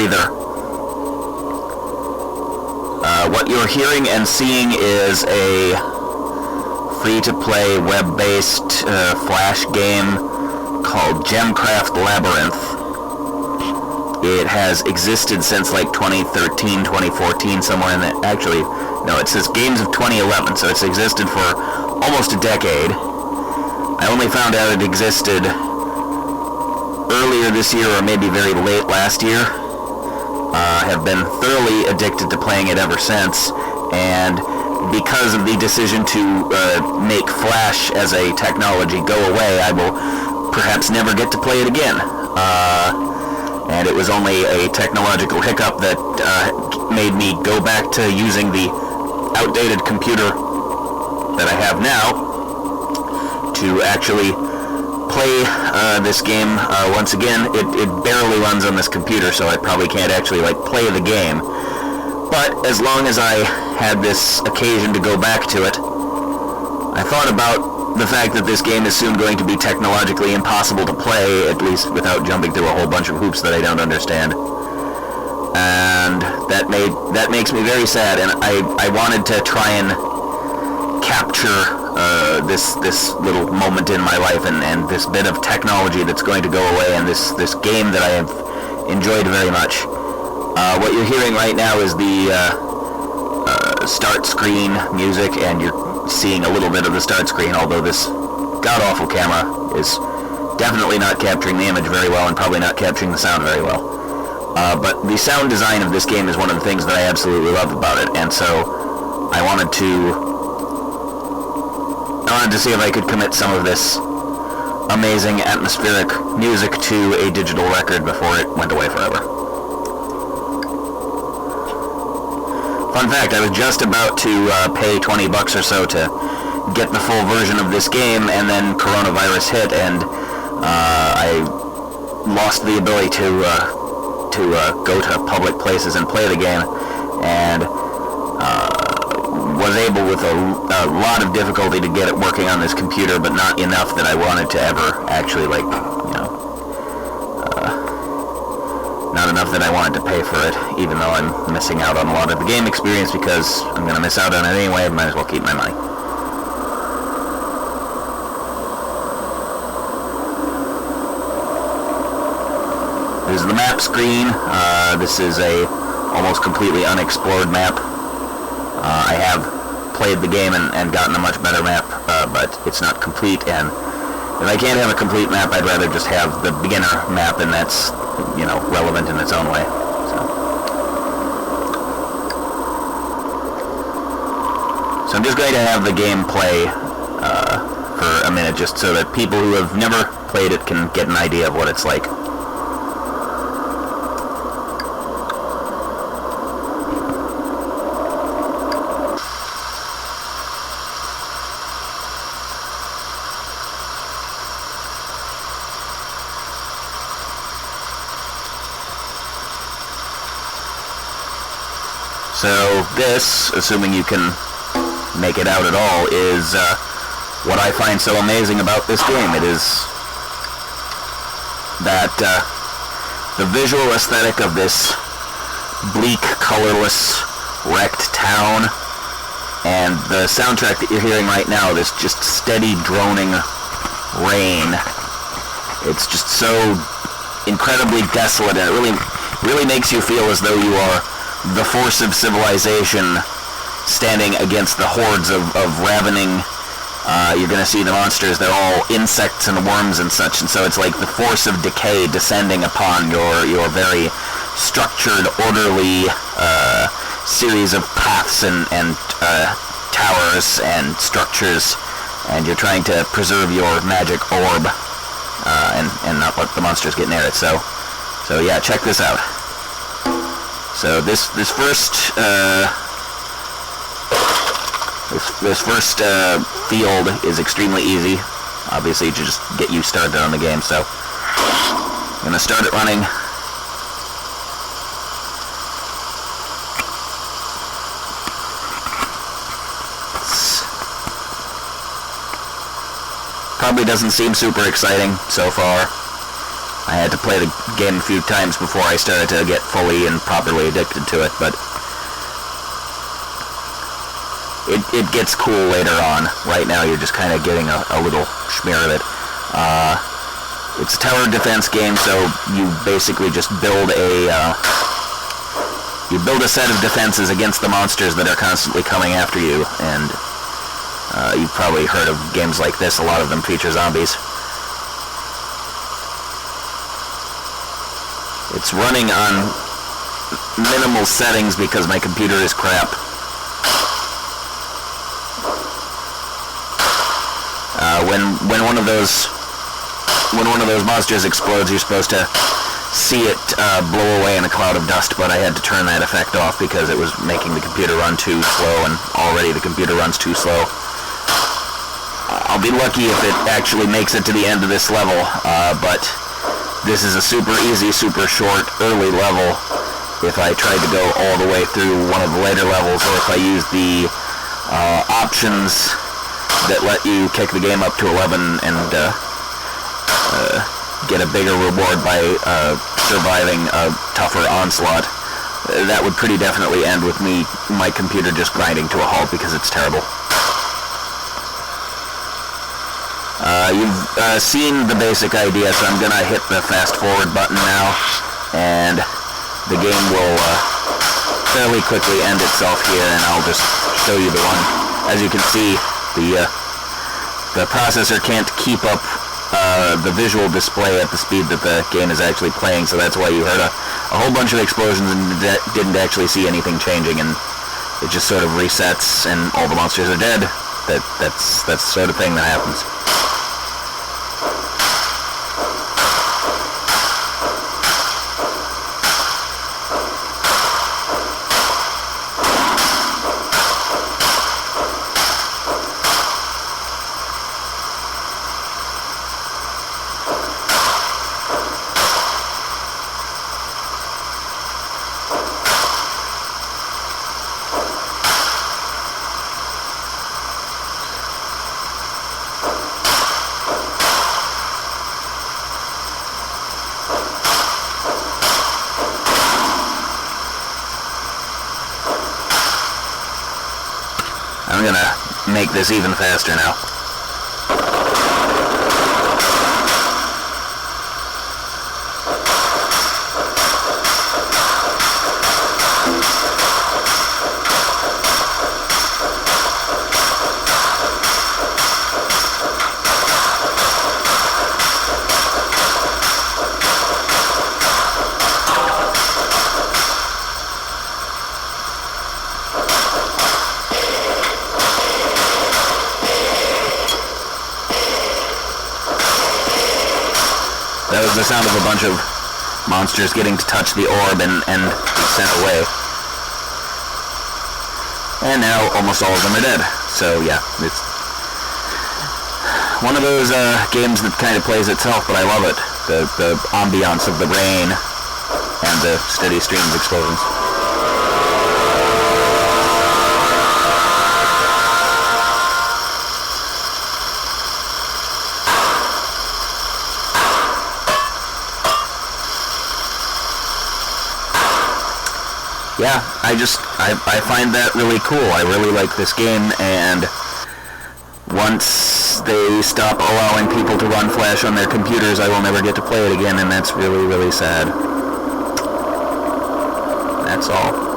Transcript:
breather. What you're hearing and seeing is a free-to-play, web-based Flash game called Gemcraft Labyrinth. It has existed since like 2013, 2014, somewhere in that. Actually, no, it says games of 2011, so it's existed for almost a decade. I only found out it existed earlier this year, or maybe very late last year. Have been thoroughly addicted to playing it ever since, and because of the decision to make Flash as a technology go away, I will perhaps never get to play it again. And it was only a technological hiccup that made me go back to using the outdated computer that I have now to actually play this game once again. It barely runs on this computer, so I probably can't actually play the game. But as long as I had this occasion to go back to it, I thought about the fact that this game is soon going to be technologically impossible to play, at least without jumping through a whole bunch of hoops that I don't understand. And that makes me very sad, and I wanted to try and capture this little moment in my life and this bit of technology that's going to go away, and this game that I have enjoyed very much. What you're hearing right now is the start screen music, and you're seeing a little bit of the start screen, although this god-awful camera is definitely not capturing the image very well and probably not capturing the sound very well. But the sound design of this game is one of the things that I absolutely love about it, and so I wanted to see if I could commit some of this amazing atmospheric music to a digital record before it went away forever. Fun fact, I was just about to pay $20 or so to get the full version of this game, and then coronavirus hit, and I lost the ability to go to public places and play the game, and was able with a lot of difficulty to get it working on this computer, but not enough that I wanted to ever actually, not enough that I wanted to pay for it, even though I'm missing out on a lot of the game experience, because I'm going to miss out on it anyway. I might as well keep my money. This is the map screen. This is a almost completely unexplored map. I have played the game and gotten a much better map, but it's not complete, and if I can't have a complete map, I'd rather just have the beginner map, and that's, relevant in its own way. So I'm just going to have the game play for a minute, just so that people who have never played it can get an idea of what it's like. So this, assuming you can make it out at all, is what I find so amazing about this game. It is that the visual aesthetic of this bleak, colorless, wrecked town, and the soundtrack that you're hearing right now, this just steady droning rain. It's just so incredibly desolate, and it really makes you feel as though you are the force of civilization standing against the hordes of ravening. You're going to see the monsters. They're all insects and worms and such, and so it's like the force of decay descending upon your very structured, orderly series of paths and towers and structures, and you're trying to preserve your magic orb and not let the monsters get near it. So yeah, check this out. So this first field is extremely easy, obviously, to just get you started on the game. So I'm gonna start it running. Probably doesn't seem super exciting so far. I had to play the game a few times before I started to get fully and properly addicted to it, but it gets cool later on. Right now you're just kind of getting a little schmear of it. It's a tower defense game, so you basically just build a set of defenses against the monsters that are constantly coming after you, and you've probably heard of games like this. A lot of them feature zombies. It's running on minimal settings because my computer is crap. When one of those monsters explodes, you're supposed to see it blow away in a cloud of dust, but I had to turn that effect off because it was making the computer run too slow, and already the computer runs too slow. I'll be lucky if it actually makes it to the end of this level, but this is a super easy, super short, early level. If I tried to go all the way through one of the later levels, or if I use the options that let you kick the game up to 11 and get a bigger reward by surviving a tougher onslaught, that would pretty definitely end with my computer just grinding to a halt because it's terrible. You've seen the basic idea, so I'm gonna hit the fast forward button now, and the game will fairly quickly end itself here, and I'll just show you the one. As you can see, the processor can't keep up the visual display at the speed that the game is actually playing, so that's why you heard a whole bunch of explosions and didn't actually see anything changing, and it just sort of resets and all the monsters are dead. That's the sort of thing that happens. I'm gonna make this even faster now. That was the sound of a bunch of monsters getting to touch the orb and be sent away. And now almost all of them are dead. So yeah, it's one of those games that kind of plays itself, but I love it. The ambiance of the rain and the steady stream of explosions. Yeah, I find that really cool. I really like this game, and once they stop allowing people to run Flash on their computers, I will never get to play it again, and that's really, really sad. That's all.